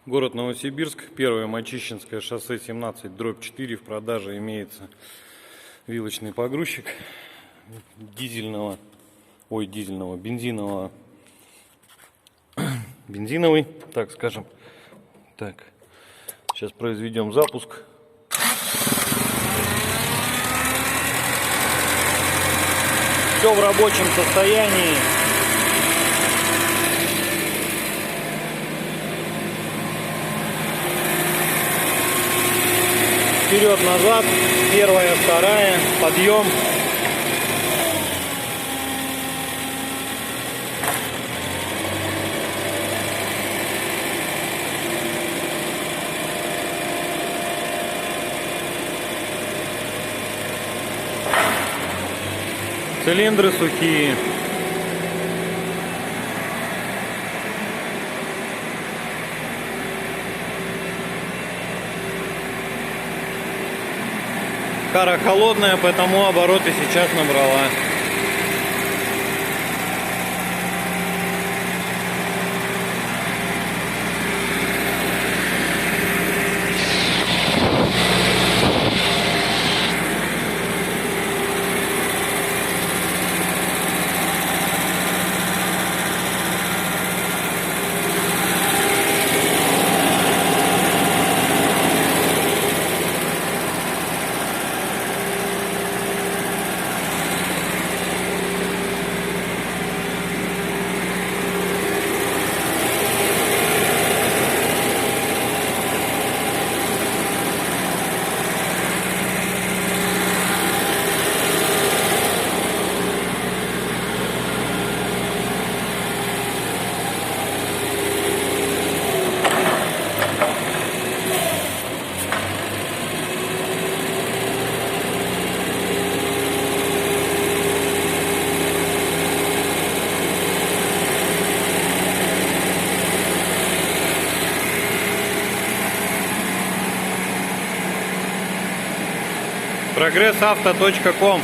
Город Новосибирск, Первое Мачищинское шоссе 17/4. В продаже имеется вилочный погрузчик бензиновый, так скажем. Так, сейчас произведем запуск. Все в рабочем состоянии. Вперед-назад, первая, вторая, подъем. Цилиндры сухие. Кара холодная, поэтому обороты сейчас набрала. Прогрессавто.ком